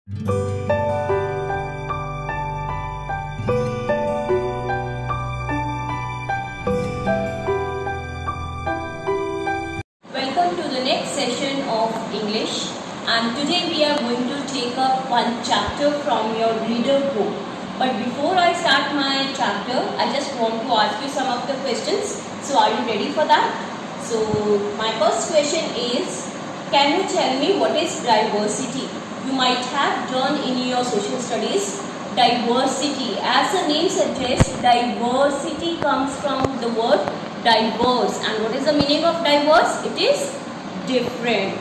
Welcome to the next session of English, and today we are going to take up one chapter from your reader book. But before I start my chapter, I just want to ask you some of the questions. So are you ready for that? So my first question is, can you tell me what is diversity? You might have done in your social studies diversity. As the name suggests, diversity comes from the word diverse. And what is the meaning of diverse? It is different.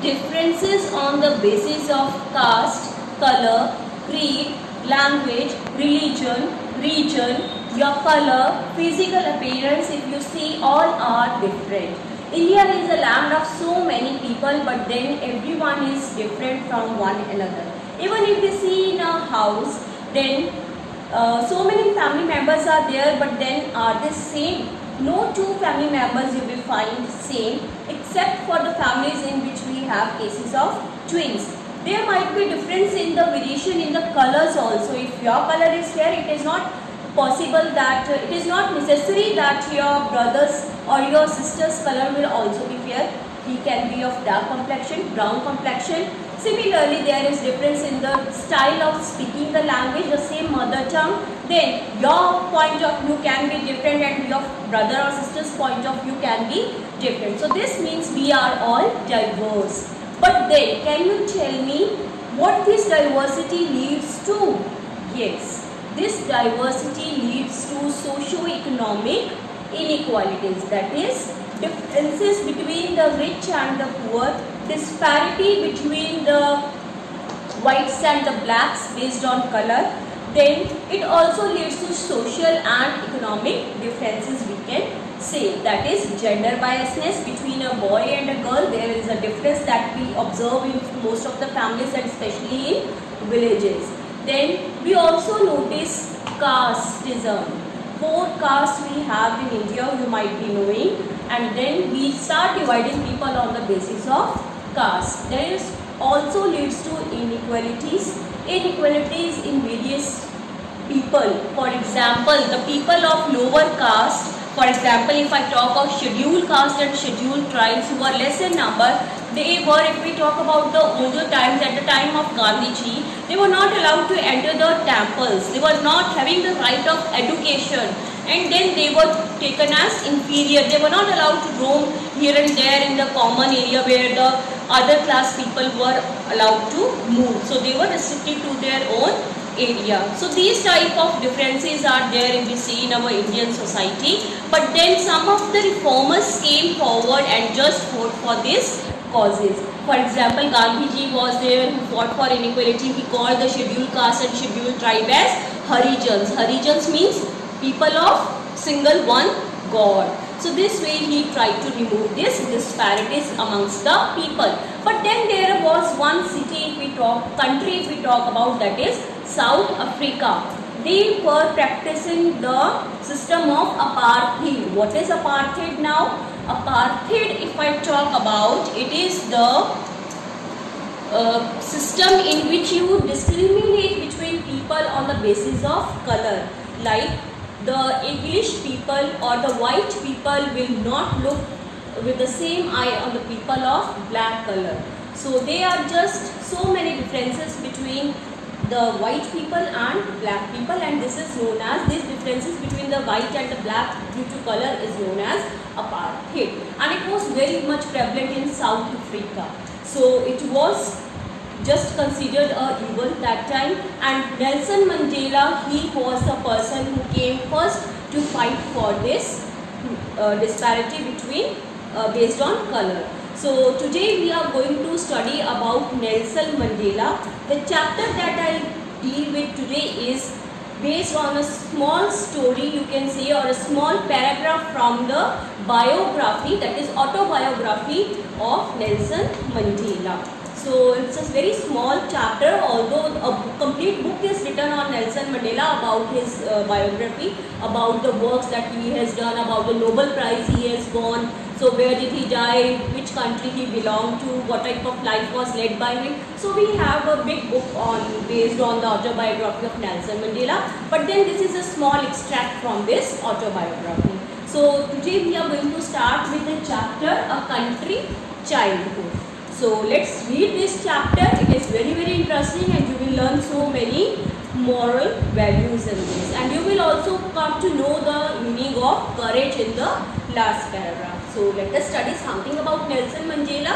Differences on the basis of caste, color, creed, language, religion, region, your color, physical appearance, if you see, all are different. India is a land of so many people, but then everyone is different from one another. Even if we see in a house, then so many family members are there, but then are they same? No two family members you will find same, except for the families in which we have cases of twins. There might be difference in the variation in the colors also. If your color is fair, it is not possible that it is not necessary that your brother's or your sister's color will also be fair. He can be of dark complexion, brown complexion. Similarly, there is difference in the style of speaking the language, the same mother tongue. Then your point of view can be different and your brother or sister's point of view can be different. So this means we are all diverse. But then, can you tell me what this diversity leads to? Yes, this diversity leads to socio-economic inequalities, that is, differences between the rich and the poor, disparity between the whites and the blacks based on color. Then it also leads to social and economic differences, we can say, that is gender biasness between a boy and a girl. There is a difference that we observe in most of the families and especially in villages. Then we also notice casteism. 4 castes we have in India, you might be knowing, and then we start dividing people on the basis of caste. There is also leads to inequalities in various people. For example, the people of lower caste, for example, if I talk of scheduled caste and scheduled tribes who are less in number, they were, if we talk about the older times, at the time of Gandhiji, they were not allowed to enter the temples. They were not having the right of education, and then they were taken as inferior. They were not allowed to roam here and there in the common area where the other class people were allowed to move. So they were restricted to their own area. So these type of differences are there and we see in our Indian society. But then some of the reformers came forward and just fought for these causes. For example, Gandhiji was there who fought for inequality. He called the scheduled caste and scheduled tribe as Harijans. Harijans means people of single one God. So this way he tried to remove these disparities amongst the people. But then there was one city, country if we talk about, that is South Africa. They were practicing the system of apartheid. What is apartheid now? Apartheid, if I talk about, it is the system in which you discriminate between people on the basis of color. Like the English people or the white people will not look with the same eye on the people of black color. So there are just so many differences between the white people and black people, and this is known as, these differences between the white and the black due to color is known as apartheid, and it was very much prevalent in South Africa. So it was just considered a evil that time, and Nelson Mandela, he was the person who came first to fight for this disparity between based on color. So today we are going to study about Nelson Mandela. The chapter that I deal with today is based on a small story, you can say, or a small paragraph from the biography, that is autobiography of Nelson Mandela. So it's a very small chapter, although a complete book is written on Nelson Mandela, about his biography, about the works that he has done, about the Nobel Prize he has won. So where did he die, which country he belonged to, what type of life was led by him. So we have a big book based on the autobiography of Nelson Mandela. But then this is a small extract from this autobiography. So today we are going to start with the chapter A Country Childhood. So let's read this chapter. It is very interesting and you will learn so many moral values in this. And you will also come to know the meaning of courage in the last paragraph. So let us study something about Nelson Mandela.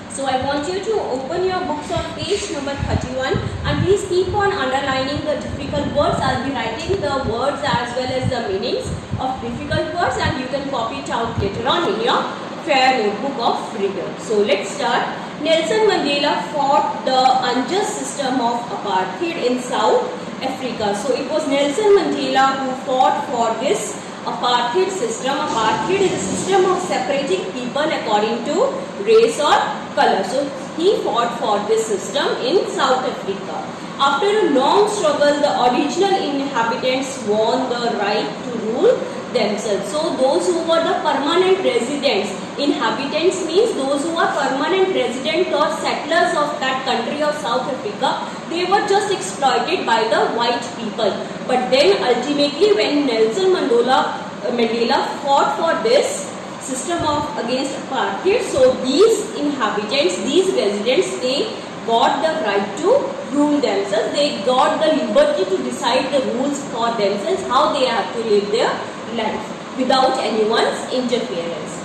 So I want you to open your books on page number 31 and please keep on underlining the difficult words. I will be writing the words as well as the meanings of difficult words and you can copy it out later on in your fair notebook of reader. So let's start. Nelson Mandela fought the unjust system of apartheid in South Africa. So it was Nelson Mandela who fought for this apartheid system. Apartheid is a system of separating people according to race or color. So he fought for this system in South Africa. After a long struggle, the original inhabitants won the right to rule themselves. So those who were the permanent residents, inhabitants means those who are permanent residents or settlers of that country of South Africa, they were just exploited by the white people. But then ultimately when Nelson Mandela fought for this system of against apartheid, so these inhabitants, these residents, they got the right to rule themselves. They got the liberty to decide the rules for themselves, how they have to live their life without anyone's interference.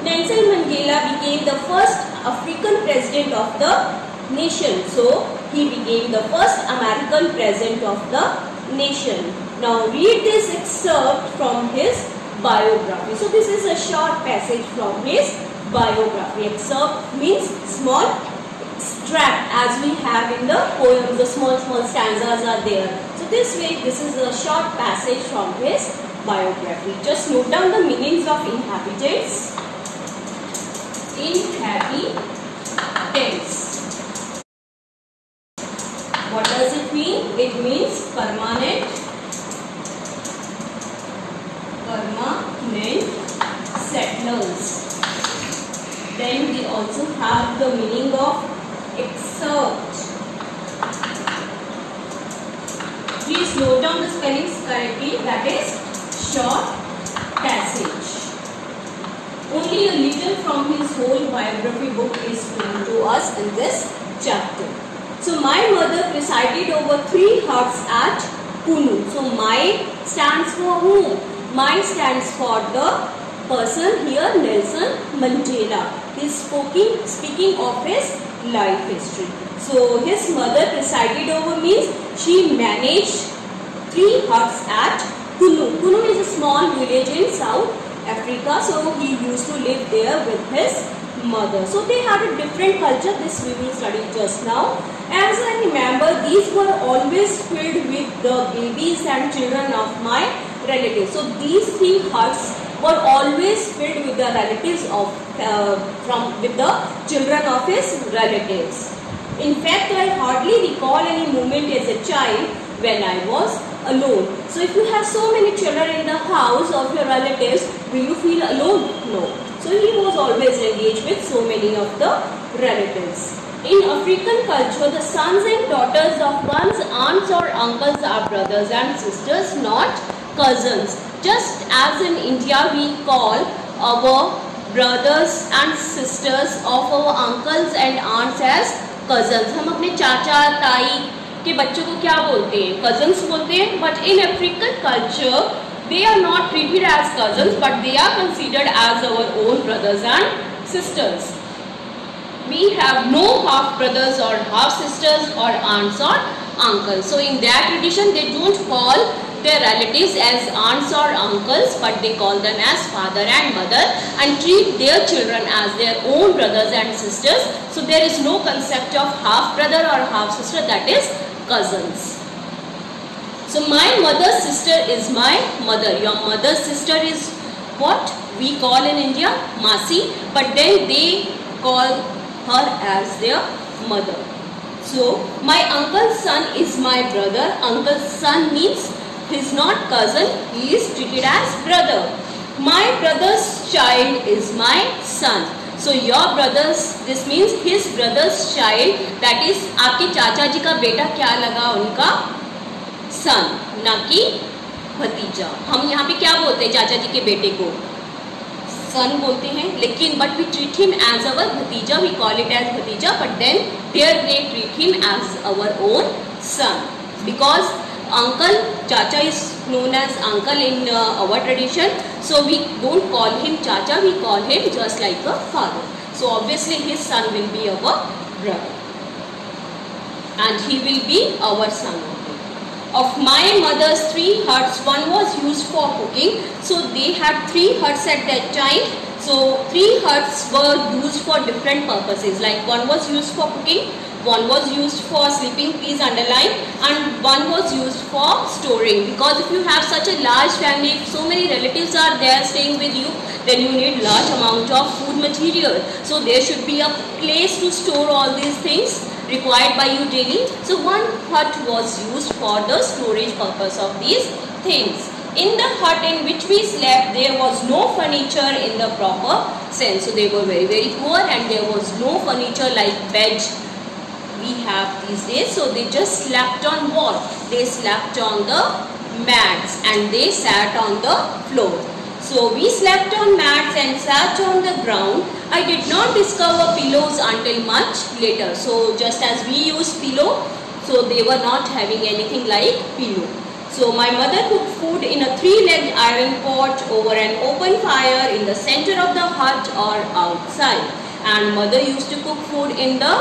Nelson Mandela became the first African president of the nation. So he became the first American president of the nation. Now read this excerpt from his biography. So this is a short passage from his biography. Excerpt means small extract, as we have in the poem, the small stanzas are there. So this way, this is a short passage from his biography. Just note down the meanings of inhabitants. Inhabitants. What does it mean? It means permanent settlers. Then we also have the meaning of excerpt. Please note down the spellings correctly. That is short passage. Only a little from his whole biography book is told to us in this chapter. So my mother presided over 3 huts at Kunu. So my stands for whom? My stands for the person here, Nelson Mandela. He is speaking of his life history. So his mother presided over means she managed 3 huts at Kunu. Kunu is a small village in South Africa. So he used to live there with his mother. So they had a different culture. This we will study just now. As I remember, these were always filled with the babies and children of my relatives. So these 3 huts were always filled with the relatives of with the children of his relatives. In fact, I hardly recall any moment as a child when I was alone. So if you have so many children in the house of your relatives, will you feel alone? No. So he was always engaged with so many of the relatives. In African culture, the sons and daughters of one's aunts or uncles are brothers and sisters, not cousins. Just as in India we call our brothers and sisters of our uncles and aunts as cousins. हम अपने चाचा ताई के बच्चों को क्या बोलते हैं? Cousins बोलते हैं. But in African culture, they are not treated as cousins, but they are considered as our own brothers and sisters. We have no half brothers or half sisters or aunts or uncles. So in their tradition, they don't call their relatives as aunts or uncles, but they call them as father and mother and treat their children as their own brothers and sisters. So there is no concept of half brother or half sister, that is cousins. So my mother's sister is my mother. Your mother's sister is what we call in India Masi, but then they call her as their mother. So my uncle's son is my brother. Uncle's son means he's not cousin, he is treated as brother. My brother's child is my son. So your brother's, this means his brother's child, that is आपके चाचा जी का बेटा क्या लगा उनका? son, ना कि भतीजा. हम यहाँ पे क्या बोलते हैं चाचा जी के बेटे को? son बोलते हैं, लेकिन but we treat him as our भतीजा, we call it as भतीजा, but then there they treat him as our own son, because uncle, chacha is known as uncle in our tradition, so we don't call him chacha, we call him just like a father. So obviously his son will be our brother and he will be our son. Of my mother's 3 huts, one was used for cooking. So they had 3 huts at that time. So 3 huts were used for different purposes. Like one was used for cooking, one was used for sleeping, please underline, and one was used for storing. Because if you have such a large family, if so many relatives are there staying with you, then you need large amount of food material. So there should be a place to store all these things required by you daily. So one hut was used for the storage purpose of these things. In the hut in which we slept, there was no furniture in the proper sense. So they were very poor, and there was no furniture like bed we have these days. So they just slept on what? They slept on the mats and they sat on the floor. So we slept on mats and sat on the ground. I did not discover pillows until much later. So just as we use pillow, so they were not having anything like pillow. So my mother cooked food in a 3-legged iron pot over an open fire in the center of the hut or outside. And mother used to cook food in the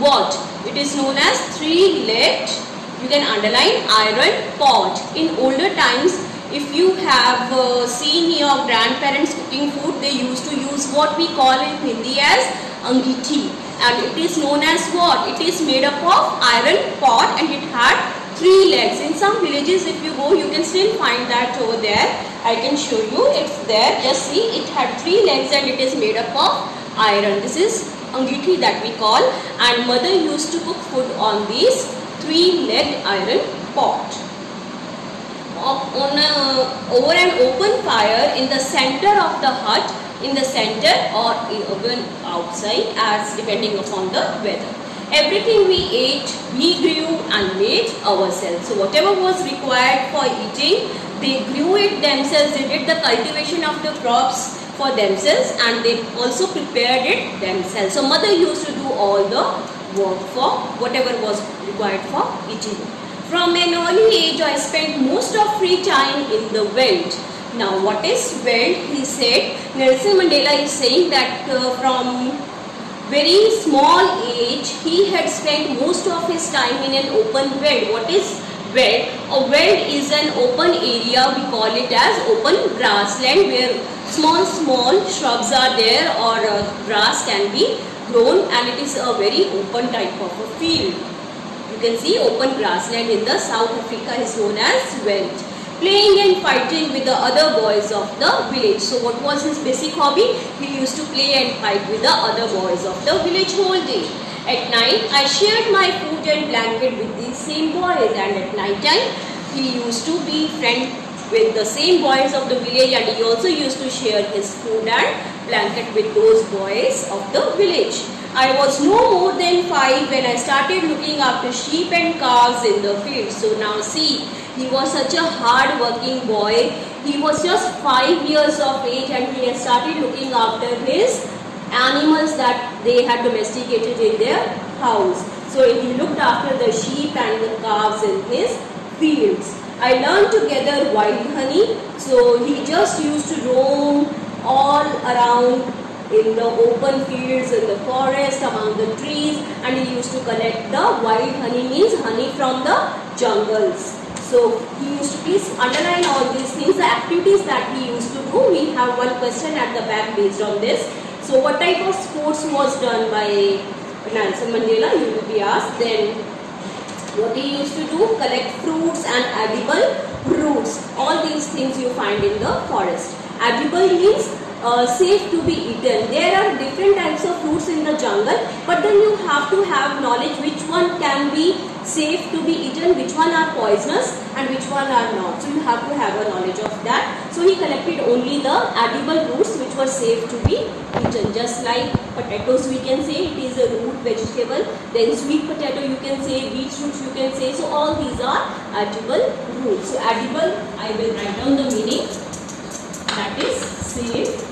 what? It is known as 3-legged, you can underline, iron pot. In older times, if you have seen your grandparents cooking food, they used to use what we call in Hindi as angithi, and it is known as what? It is made up of iron pot and it had 3 legs. In some villages, if you go, you can still find that over there. I can show you, it's there. Just see, it had 3 legs and it is made up of iron. This is angithi that we call, and mother used to cook food on this 3-legged iron pot. Over an open fire in the center of the hut, in the center or even outside, as depending upon the weather. Everything we ate, we grew and made ourselves. So whatever was required for eating, they grew it themselves. They did the cultivation of the crops for themselves and they also prepared it themselves. So mother used to do all the work for whatever was required for eating. From an early age, I spent most of free time in the veld. Now, what is veld? He said, Nelson Mandela is saying that from very small age, he had spent most of his time in an open veld. What is veld? A veld is an open area, we call it as open grassland, where small shrubs are there or grass can be grown, and it is a very open type of a field. You can see open grassland in the South Africa is known as veld. Playing and fighting with the other boys of the village. So what was his basic hobby? He used to play and fight with the other boys of the village whole day. At night, I shared my food and blanket with these same boys, and at night time, he used to be friend with the same boys of the village, and he also used to share his food and blanket with those boys of the village. I was no more than 5 when I started looking after sheep and calves in the field. So now see, he was such a hard working boy. He was just 5 years of age and he had started looking after his animals that they had domesticated in their house. So he looked after the sheep and the calves in his fields. I learned to gather wild honey. So he just used to roam all around in the open fields, in the forest, among the trees, and he used to collect the wild honey, means honey from the jungles. So he used to, please underline all these things, the activities that he used to do. We have one question at the back based on this. So what type of sports was done by Nelson Mandela? You will be asked. Then what he used to do? Collect fruits and edible roots. All these things you find in the forest. Edible means safe to be eaten. There are different types of fruits in the jungle, but then you have to have knowledge which one can be safe to be eaten, which one are poisonous and which one are not. So you have to have a knowledge of that. So he collected only the edible roots which were safe to be eaten. Just like potatoes, we can say it is a root vegetable. Then sweet potato you can say, beetroot you can say. So all these are edible roots. So edible, I will write down the meaning. That is safe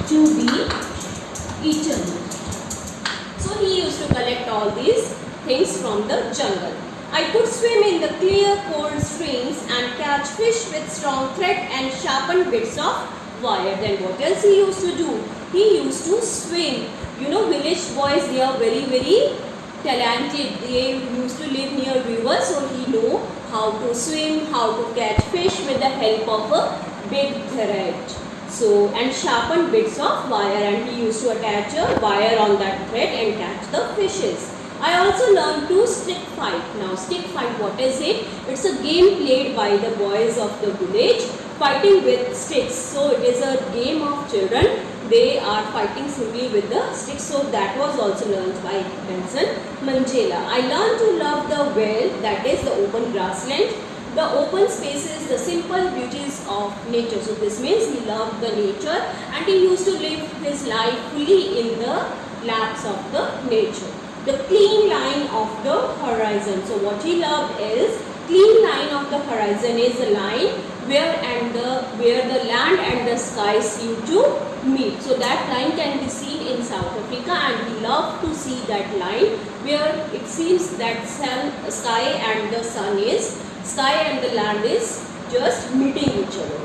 to be eaten. So he used to collect all these things from the jungle. I could swim in the clear cold streams and catch fish with strong thread and sharpened bits of wire. Then what else he used to do? He used to swim. You know, village boys, they are very, very talented. They used to live near rivers, so he know how to swim, how to catch fish with the help of a big thread. So, and sharpened bits of wire, and he used to attach a wire on that thread and catch the fishes. I also learned to stick fight. Now stick fight, what is it? It's a game played by the boys of the village, fighting with sticks. So it is a game of children. They are fighting simply with the sticks. So that was also learned by Nelson Mandela. I learned to love the world, that is the open grassland, the open spaces, the simple beauties of nature. So this means he loved the nature and he used to live his life fully in the laps of the nature. The clean line of the horizon. So what he loved is clean line of the horizon is a line where the land and the sky seem to meet. So that line can be seen in South Africa, and he loved to see that line where it seems that sky and the land is just meeting each other.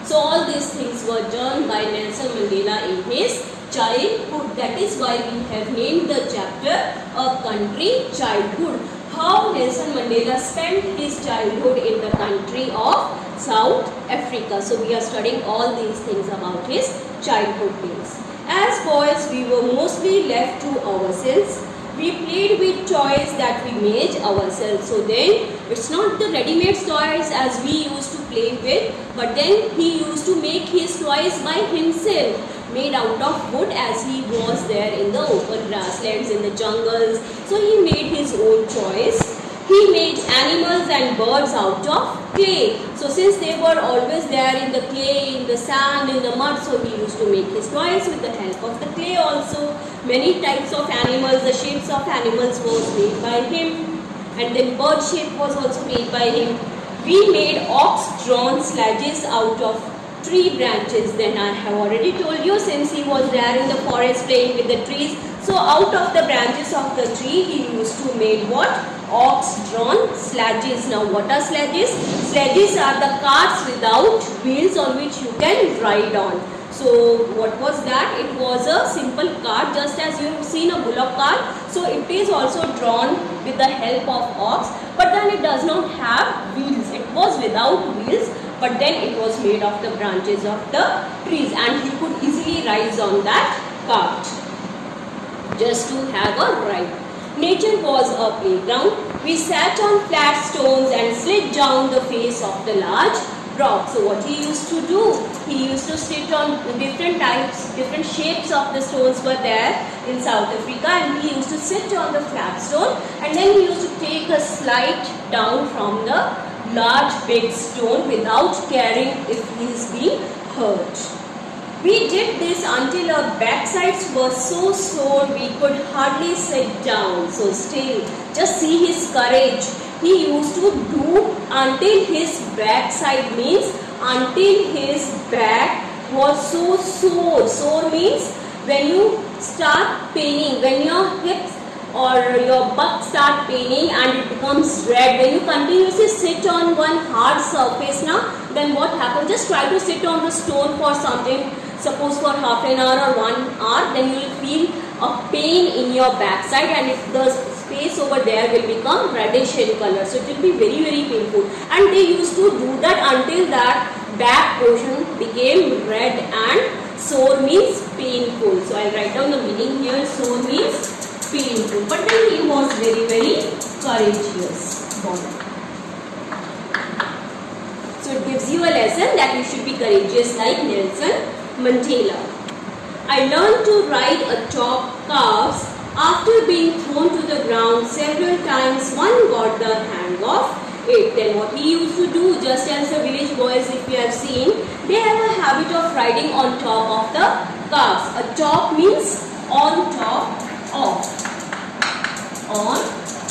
So all these things were done by Nelson Mandela in his childhood. That is why we have named the chapter A Country Childhood. How Nelson Mandela spent his childhood in the country of South Africa. So we are studying all these things about his childhood days. As boys, we were mostly left to ourselves. We played with toys that we made ourselves. So then it's not the ready-made toys as we used to play with, but then he used to make his toys by himself, made out of wood, as he was there in the open grasslands, in the jungles. So he made his own toys. He made animals and birds out of clay. So since they were always there in the clay, in the sand, in the mud, so he used to make his toys with the help of the clay also. Many types of animals, the shapes of animals was made by him, and then bird shape was also made by him. We made ox-drawn sledges out of tree branches. Then I have already told you, since he was there in the forest playing with the trees, so out of the branches of the tree he used to make what? Ox-drawn sledges. Now what are sledges? Sledges are the carts without wheels on which you can ride on. So what was that? It was a simple cart, just as you have seen a bullock cart. So it is also drawn with the help of ox, but then it does not have wheels. It was without wheels, but then it was made of the branches of the trees, and he could easily rise on that cart just to have a ride. Nature was a playground. We sat on flat stones and slid down the face of the large rock. So what he used to do? He used to sit on different types, different shapes of the stones were there in South Africa, and he used to sit on the flat stone, and then he used to take a slide down from the large big stone without caring if he is being hurt. We did this until our backsides were so sore we could hardly sit down. So still, just see his courage. He used to do until his backside, means until his back was so sore. Sore means when you start paining, when your hips or your butt start paining and it becomes red. When you continuously sit on one hard surface now, then what happens? Just try to sit on the stone for something, suppose for half an hour or 1 hour, then you will feel a pain in your backside, and if the space over there will become reddish in color. So it will be very, very painful. And they used to do that until that back portion became red, and sore means painful. So I'll write down the meaning here. Sore means painful. But then he was very, very courageous. So it gives you a lesson lesson that you should be courageous like Nelson Mandela. I learned to ride atop calves after being thrown to the ground several times. One got the hang of it. Then what he used to do, just as the village boys, if you have seen, they have a habit of riding on top of the calves. Atop means on top of. On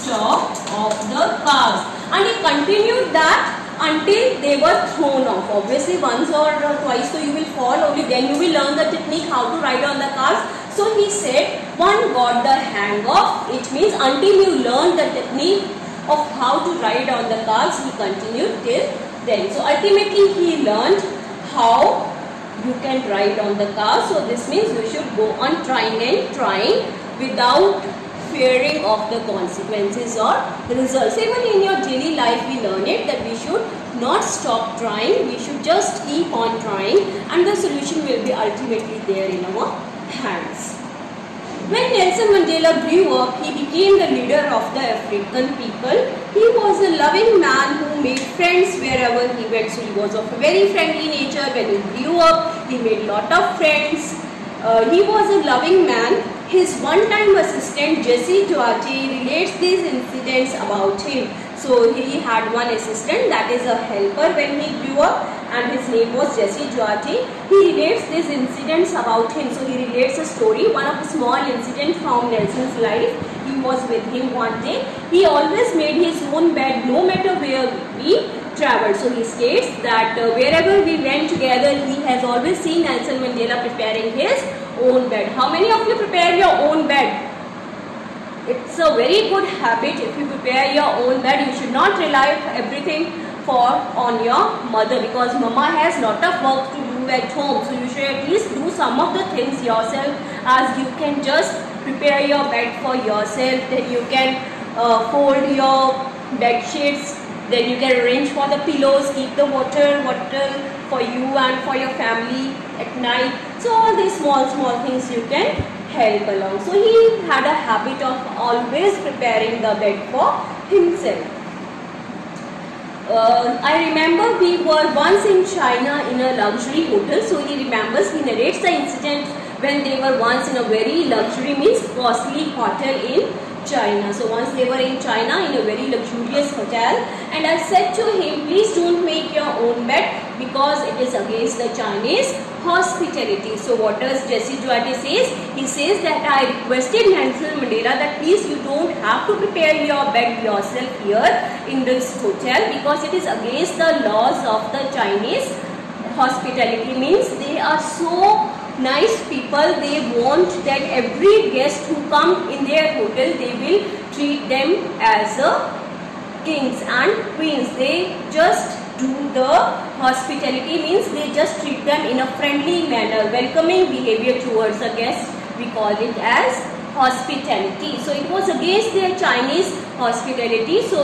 top of the calves. And he continued that until they were thrown off. Obviously once or twice, so you will fall, only then you will learn the technique how to ride on the calves. So he said one got the hang of it, means until you learn the technique of how to ride on the calves, he continued till then. So ultimately he learned how you can ride on the calves. So this means you should go on trying and trying without fearing of the consequences or results. Even in your daily life we learn it that we should not stop trying, we should just keep on trying, and the solution will be ultimately there in our hands. When Nelson Mandela grew up, he became the leader of the African people. He was a loving man who made friends wherever he went. So he was of a very friendly nature. When he grew up, he made lot of friends. He was a loving man. His one-time assistant Jesse Duarte relates these incidents about him. So he had one assistant, that is a helper when he grew up, and his name was Jesse Duarte. He relates these incidents about him. So he relates a story, one of a small incident from Nelson's life. He was with him one day. He always made his own bed no matter where we traveled. So he states that wherever we went together, he has always seen Nelson Mandela preparing his own bed. How many of you prepare your own bed? It's a very good habit. If you prepare your own bed, you should not rely everything on your mother, because mama has lot of work to do at home. So you should at least do some of the things yourself, as you can just prepare your bed for yourself. Then you can fold your bed sheets. Then you can arrange for the pillows, keep the water bottle for you and for your family at night. So all these small things you can help along. So he had a habit of always preparing the bed for himself. I remember we were once in China in a luxury hotel. So he remembers, he narrates the incident when they were once in a very luxury, means costly hotel in China. So once they were in China in a very luxurious hotel, and I said to him, please don't make your own bed because it is against the Chinese hospitality. So what does Jesse Duarte says? He says that I requested Nelson Mandela that please you don't have to prepare your bed yourself here in this hotel, because it is against the laws of the Chinese hospitality. Means they are so nice people, they want that every guest who come in their hotel, they will treat them as a kings and queens. They just do the hospitality, means they just treat them in a friendly manner, welcoming behavior towards a guest. We call it as hospitality. So it was against their Chinese hospitality. So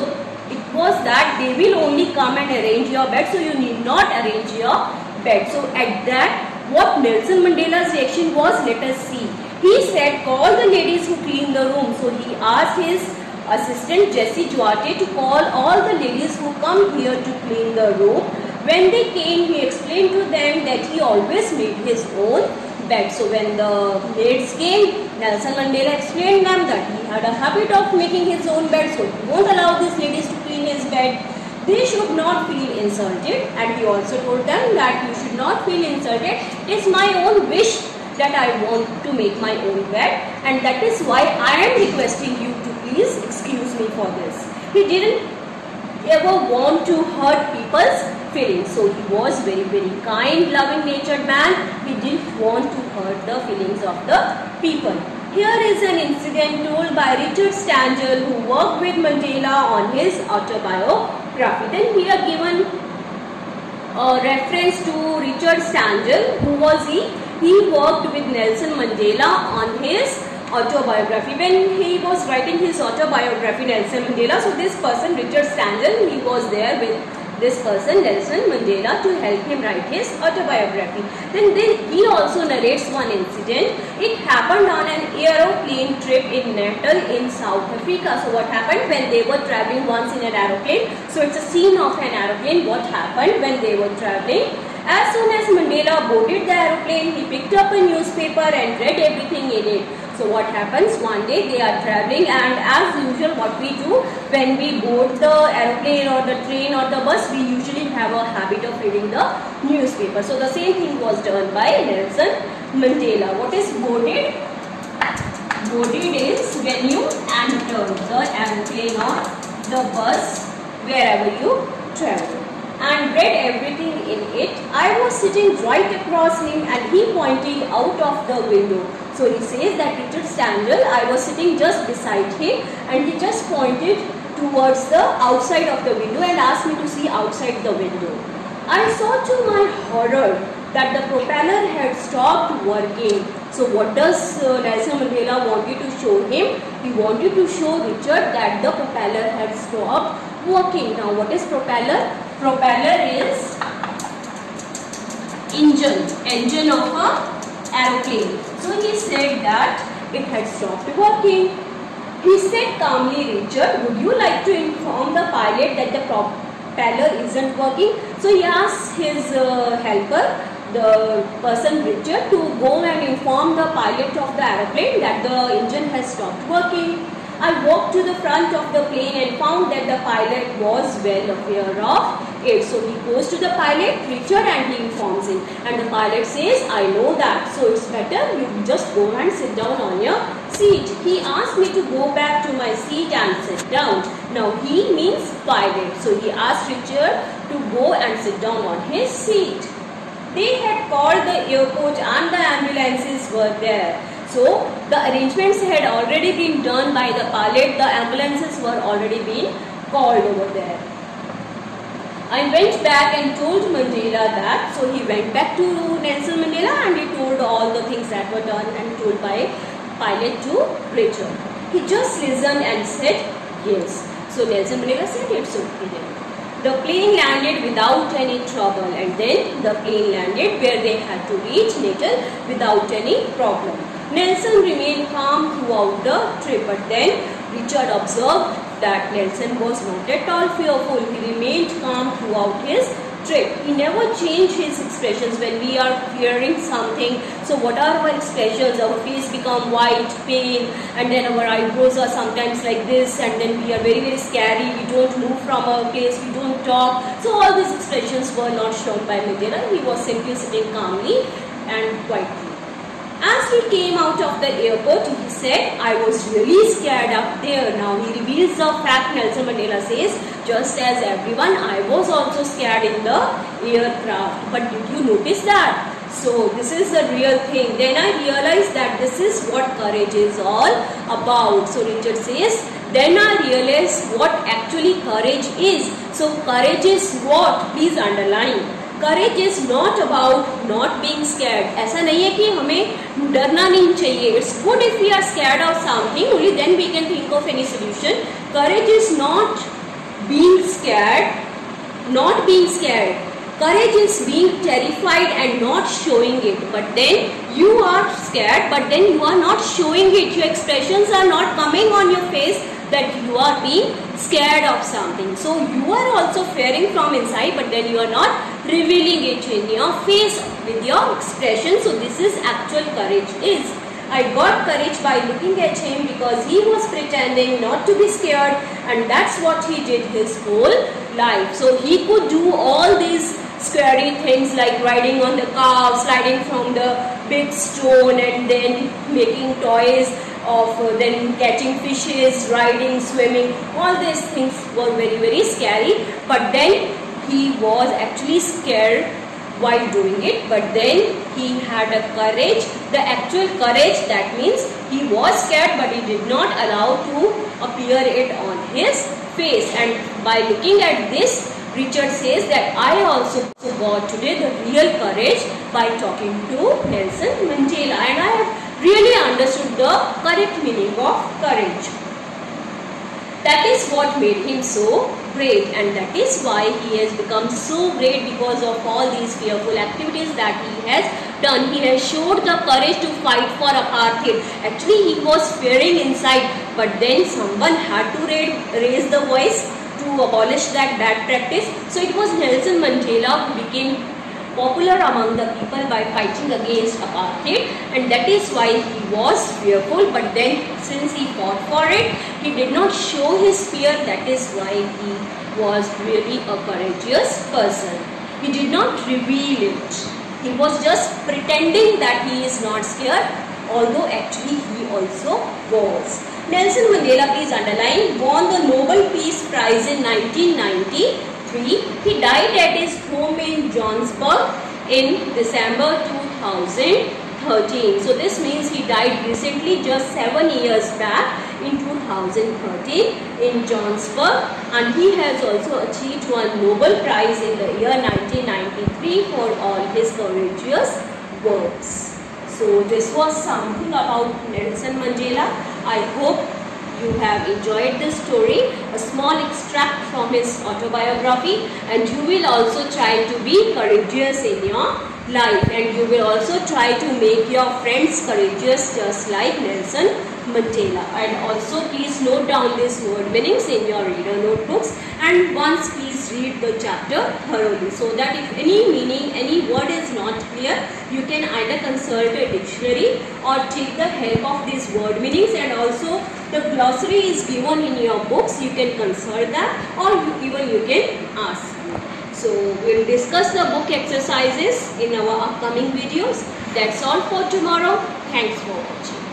it was that they will only come and arrange your bed, so you need not arrange your bed. So at that, what Nelson Mandela's reaction was, let us see. He said, call the ladies who clean the room. So he asked his assistant Jesse Duarte to call all the ladies who come here to clean the room. When they came, he explained to them that he always made his own bed. So when the maids came, Nelson Mandela explained them that he had a habit of making his own bed, so he won't allow these ladies to clean his bed. They should not feel insulted, and he also told them that you should not feel insulted. It is my own wish that I want to make my own bed, and that is why I am requesting you to please excuse me for this. He didn't ever want to hurt people's feelings. So he was very kind, loving natured man. He didn't want to hurt the feelings of the people. Here is an incident told by Richard Stangel, who worked with Mandela on his autobiography. Then we are given a reference to Richard Stangel. Who was he? He worked with Nelson Mandela on his autobiography. When he was writing his autobiography, Nelson Mandela, so this person, Richard Stangel, he was there with this person Nelson Mandela to help him write his autobiography. Then he also narrates one incident. It happened on an aeroplane trip in Natal in South Africa. So what happened when they were traveling once in an aeroplane? So it's a scene of an aeroplane. What happened when they were traveling? As soon as Mandela boarded the aeroplane, he picked up a newspaper and read everything in it. So what happens, one day they are traveling, and as usual what we do when we board the aeroplane or the train or the bus, we usually have a habit of reading the newspaper. So the same thing was done by Nelson Mandela. What is boarded? Boarded is when you enter the aeroplane or the bus wherever you travel, and read everything in it. I was sitting right across him and he pointed out of the window. So he says that Richard Stangl, I was sitting just beside him and he just pointed towards the outside of the window and asked me to see outside the window. I saw to my horror that the propeller had stopped working. So what does Nelson Mandela wanted to show him? He wanted to show Richard that the propeller had stopped working. Now what is propeller? Propeller is engine of a aeroplane. So he said that it had stopped working. He said calmly, Richard, would you like to inform the pilot that the propeller isn't working? So he asked his helper, the person Richard, to go and inform the pilot of the aeroplane that the engine has stopped working. I walked to the front of the plane and found that the pilot was well aware of it. So he goes to the pilot, Richard, and he informs him. And the pilot says, I know that. So it's better you just go and sit down on your seat. He asked me to go back to my seat and sit down. Now he means pilot. So he asked Richard to go and sit down on his seat. They had called the airport and the ambulances were there. So the arrangements had already been done by the pilot. The ambulances were already being called over there. I went back and told Mandela that. So he went back to Nelson Mandela and he told all the things that were done and told by pilot to Richard. He just listened and said yes. So Nelson Mandela said it's okay then. The plane landed without any trouble, and then the plane landed where they had to reach Natal without any problem. Nelson remained calm throughout the trip, but then Richard observed that Nelson was not at all fearful. He remained calm throughout his trip. He never changed his expressions when we are fearing something. So what are our expressions? Our face become white, pale, and then our eyebrows are sometimes like this, and then we are very, very scary. We don't move from our place, we don't talk. So all these expressions were not shown by Mandela. He was simply sitting calmly and quietly. As he came out of the airport, he said, I was really scared up there. Now he reveals the fact. Nelson Mandela says, just as everyone, I was also scared in the aircraft. But did you notice that? So this is the real thing. Then I realized that this is what courage is all about. So Richard says, then I realized what actually courage is. So courage is what? Please underline. Courage is not about not being scared. ऐसा नहीं है कि हमें डरना नहीं चाहिए. It's good if we are scared of something. Only then we can think of any solution. Courage is not being scared. Not being scared. Courage is being terrified and not showing it. But then you are scared, but then you are not showing it. Your expressions are not coming on your face that you are being scared of something. So you are also fearing from inside, but then you are not revealing it in your face with your expression. So this is actual courage is. I got courage by looking at him because he was pretending not to be scared, and that's what he did his whole life. So he could do all these scary things like riding on the car, sliding from the big stone, and then making toys of then catching fishes, riding, swimming. All these things were very, very scary, but then he was actually scared while doing it, but then he had a courage, the actual courage. That means he was scared, but he did not allow to appear it on his face. And by looking at this, Richard says that I also got today the real courage by talking to Nelson Mandela, and I have really understood the correct meaning of courage. That is what made him so great, and that is why he has become so great, because of all these fearful activities that he has done. He has showed the courage to fight for apartheid. Actually, he was fearing inside, but then someone had to raise the voice to abolish that bad practice. So it was Nelson Mandela who became popular among the people by fighting against apartheid, and that is why he was fearful. But then since he fought for it, he did not show his fear. That is why he was really a courageous person. He did not reveal it. He was just pretending that he is not scared, although actually he also was. Nelson Mandela, please underline, won the Nobel Peace Prize in 1993. He died at his home in Johannesburg in December 2013. So this means he died recently, just 7 years back in 2013 in Johannesburg, and he has also achieved one Nobel Prize in the year 1993 for all his courageous works. So this was something about Nelson Mandela. I hope you have enjoyed this story, a small extract from his autobiography, and you will also try to be courageous in your life, and you will also try to make your friends courageous just like Nelson Mandela. And also please note down these word meanings in your reader notebooks, and once please read the chapter thoroughly, so that if any meaning, any word is not clear, you can either consult a dictionary or take the help of these word meanings, and also the glossary is given in your books. You can consult that, or even you can ask. So we will discuss the book exercises in our upcoming videos. That's all for tomorrow. Thanks for watching.